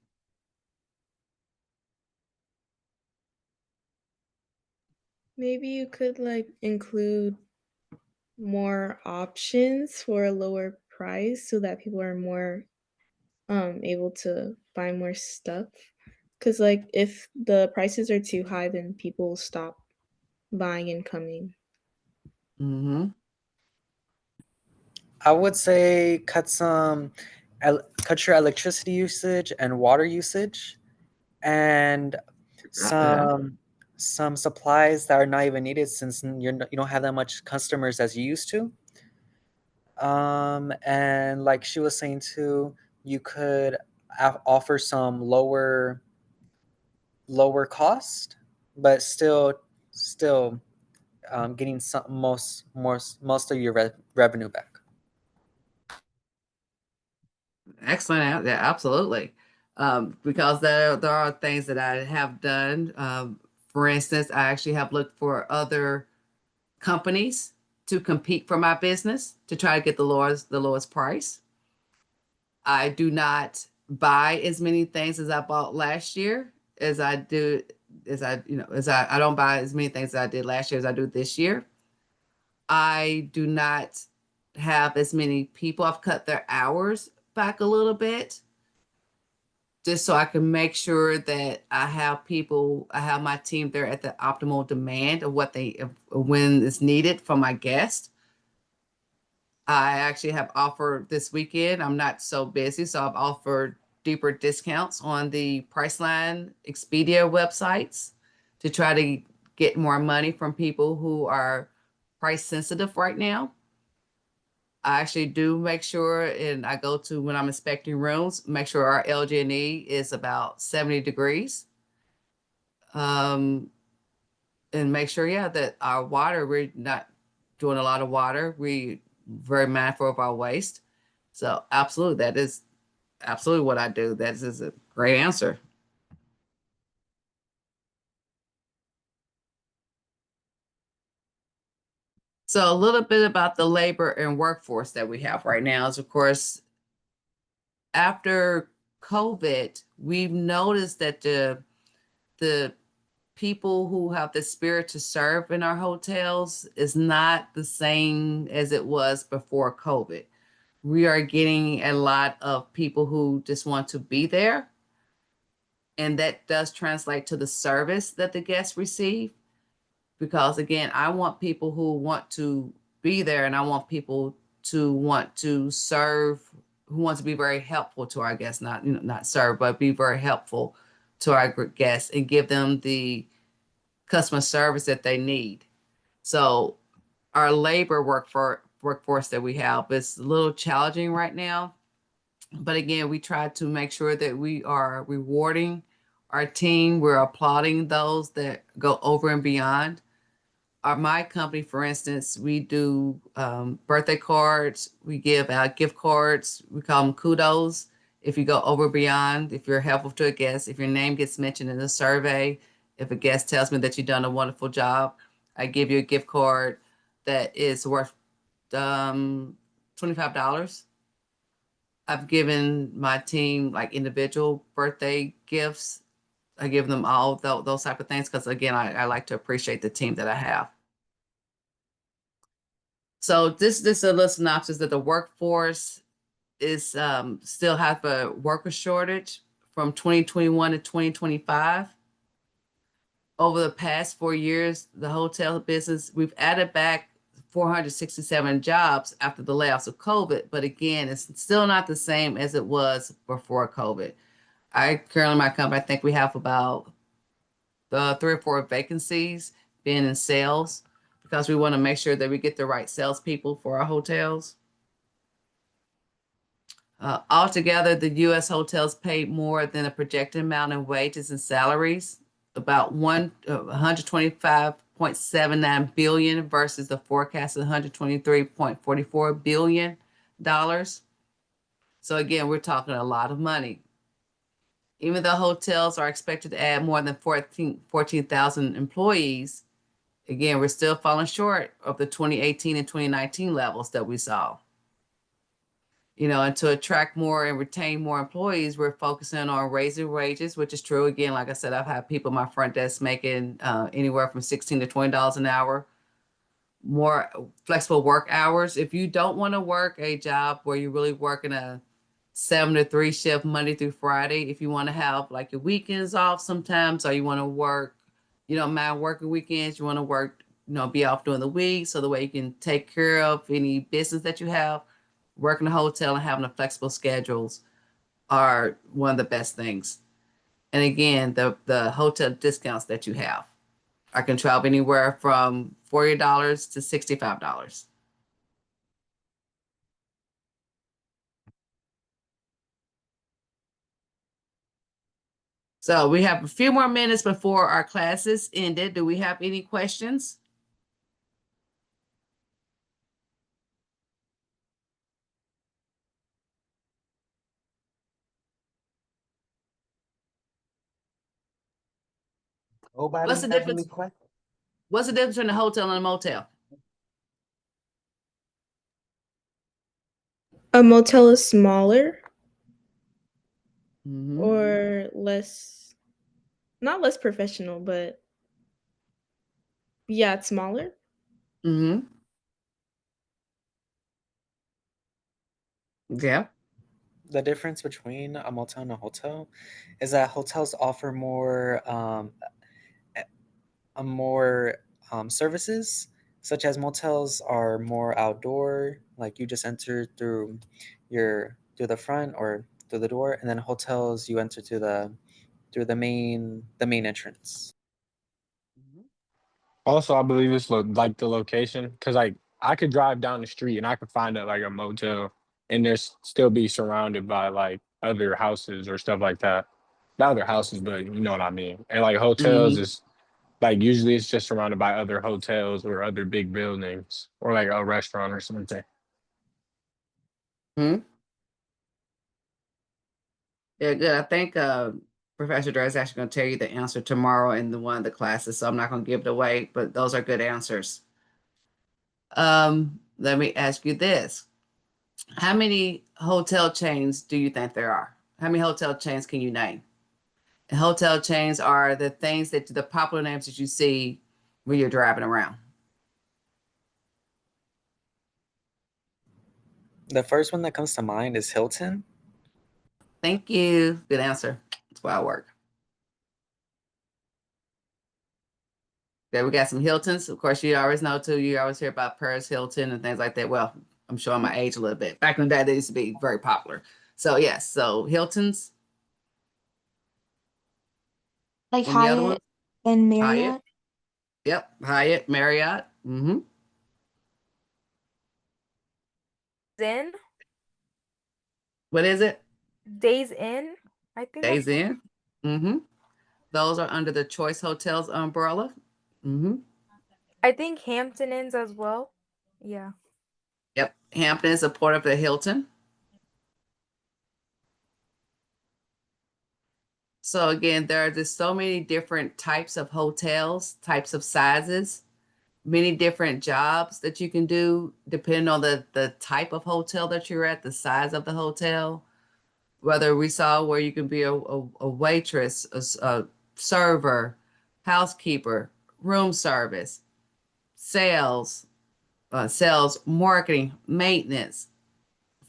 Maybe you could include more options for a lower price so that people are more able to buy more stuff. Because if the prices are too high, then people will stop buying and coming. Mm-hmm. I would say cut your electricity usage and water usage, and some supplies that are not even needed since you don't have that much customers as you used to. And like she was saying too, you could offer some lower cost, but still getting most of your revenue back. Excellent. Yeah, absolutely. Because there are things that I have done. For instance, I actually have looked for other companies to compete for my business to try to get the lowest price. I do not buy as many things as I bought last year as I don't buy as many things as I did last year as I do this year. I do not have as many people. I've cut their hours back a little bit just so I can make sure that I have my team there at the optimal demand of when it's needed from my guests. I actually have offered this weekend, I'm not so busy, so I've offered deeper discounts on the Priceline, Expedia websites to try to get more money from people who are price sensitive right now. I actually do make sure, and I go to when I'm inspecting rooms, make sure our LG&E is about 70 degrees. And make sure, that our water, we're not doing a lot of water. We very mindful of our waste. So absolutely, that is absolutely what I do. That is a great answer. So a little bit about the labor and workforce that we have right now is, of course, after COVID, we've noticed that the people who have the spirit to serve in our hotels is not the same as it was before COVID. We are getting a lot of people who just want to be there, and that does translate to the service that the guests receive. Because again, I want people who want to be there, and I want people to want to serve, who want to be very helpful to our guests, not not serve, but be very helpful to our guests and give them the customer service that they need. So our labor workforce that we have is a little challenging right now. But again, we try to make sure that we are rewarding our team. We're applauding those that go over and beyond. My company, for instance, we do birthday cards. We give out gift cards. We call them kudos. If you go over beyond, if you're helpful to a guest, if your name gets mentioned in a survey, if a guest tells me that you've done a wonderful job, I give you a gift card that is worth $25. I've given my team like individual birthday gifts. I give them all those type of things because again, I like to appreciate the team that I have. So this is a little synopsis that the workforce is still have a worker shortage from 2021 to 2025. Over the past 4 years, the hotel business, we've added back 467 jobs after the layoffs of COVID. But again, it's still not the same as it was before COVID. I currently, my company, I think we have about 3 or 4 vacancies being in sales because we want to make sure that we get the right salespeople for our hotels. Altogether, the U.S. hotels paid more than a projected amount in wages and salaries, about 125.79 billion versus the forecasted $123.44 billion. So again, we're talking a lot of money. Even though hotels are expected to add more than 14,000 employees, again, we're still falling short of the 2018 and 2019 levels that we saw. And to attract more and retain more employees, we're focusing on raising wages, which is true. Again, like I said, I've had people in my front desk making anywhere from $16 to $20 an hour. More flexible work hours. If you don't want to work a job where you're really working a 7 to 3 shift Monday through Friday, if you want to have like your weekends off sometimes, or you want to work, you don't mind working weekends, you want to work, be off during the week, so the way you can take care of any business that you have, working a hotel and having a flexible schedules are one of the best things. And again, the hotel discounts that you have. I can travel anywhere from $40 to $65. So we have a few more minutes before our classes ended. Do we have any questions? Nobody What's the have difference? any questions? What's the difference between a hotel and a motel? A motel is smaller Mm-hmm. or less, not less professional, but yeah, it's smaller. Mm-hmm. Yeah. The difference between a motel and a hotel is that hotels offer more services, such as motels are more outdoor, like you just enter through the front or through the door, and then hotels you enter through the main entrance. Also, I believe it's like the location, because like I could drive down the street and I could find like a motel, and there's still be surrounded by like other houses or stuff like that. Not other houses, but you know what I mean. And like hotels Mm-hmm. is like usually it's just surrounded by other hotels or other big buildings or like a restaurant or something. Mm-hmm. Yeah, good. I think Professor Dre is actually going to tell you the answer tomorrow in one of the classes, so I'm not going to give it away, but those are good answers. Let me ask you this. How many hotel chains do you think there are? How many hotel chains can you name? And hotel chains are the things that the popular names that you see when you're driving around. The first one that comes to mind is Hilton. Thank you. Good answer. That's why I work. Okay, we got some Hiltons. Of course, you always know too. You always hear about Paris Hilton and things like that. Well, I'm showing my age a little bit. Back in the day, they used to be very popular. So yes, so Hiltons. Like Any other ones? Hyatt and Hyatt. Marriott. Yep, Hyatt, Marriott. Mm-hmm. Inn, What is it? Days Inn. I think Days that's Inn. Mm-hmm. Those are under the Choice Hotels umbrella. Mm-hmm. I think Hampton Inns as well. Yeah. Yep. Hampton is a part of the Hilton. So again, there are just so many different types of hotels, types of sizes, many different jobs that you can do depending on the type of hotel that you're at, the size of the hotel. Whether we saw where you can be a waitress, a server, housekeeper, room service, sales, marketing, maintenance,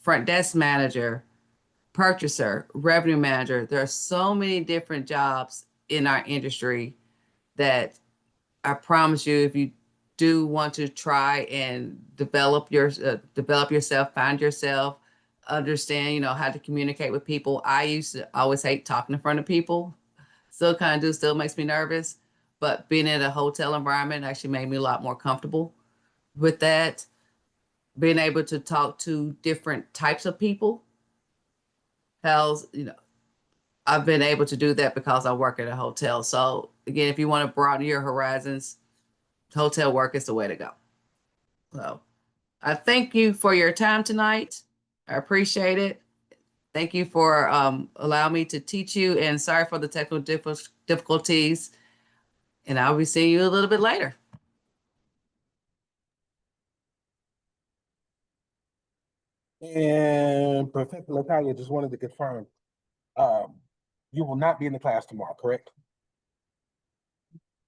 front desk manager, purchaser, revenue manager. There are so many different jobs in our industry that I promise you, if you do want to try and develop yourself, find yourself, understand, how to communicate with people. I used to always hate talking in front of people. Still kind of do, still makes me nervous. But being in a hotel environment actually made me a lot more comfortable with that. Being able to talk to different types of people. I've been able to do that because I work at a hotel. So again, if you want to broaden your horizons, hotel work is the way to go. So I thank you for your time tonight. I appreciate it. Thank you for allowing me to teach you, and sorry for the technical difficulties. And I'll be seeing you a little bit later. And Professor Natalia just wanted to confirm, you will not be in the class tomorrow, correct?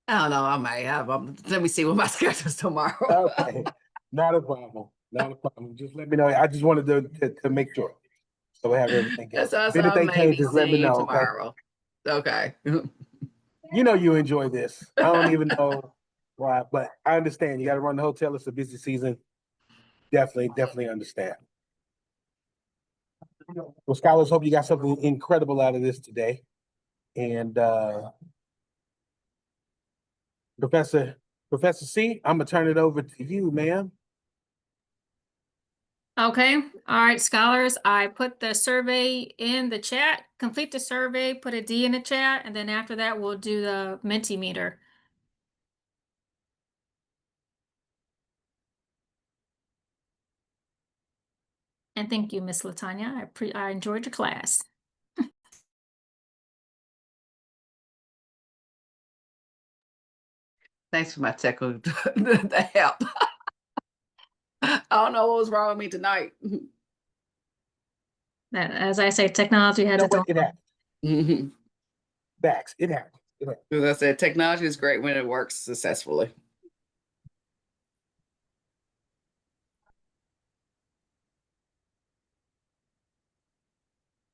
I don't know. I might have. Let me see what my schedule is tomorrow. Okay, not a problem. Not a problem. Just let me know. I just wanted to make sure. So we have everything else. So If anything I may be changes, let me seeing you know. tomorrow. Okay. You know you enjoy this. I don't even know why, but I understand. You got to run the hotel. It's a busy season. Definitely understand. Well, scholars, hope you got something incredible out of this today. And Professor C, I'm gonna turn it over to you, ma'am. Okay, all right, scholars, I put the survey in the chat. Complete the survey, put a D in the chat, and then after that, we'll do the Mentimeter. And thank you, Miss Latanya. I enjoyed your class. Thanks for my technical the help. I don't know what was wrong with me tonight. As I say, technology had You know to what? It happens. Mm-hmm. Facts. It happens. As I said, technology is great when it works successfully.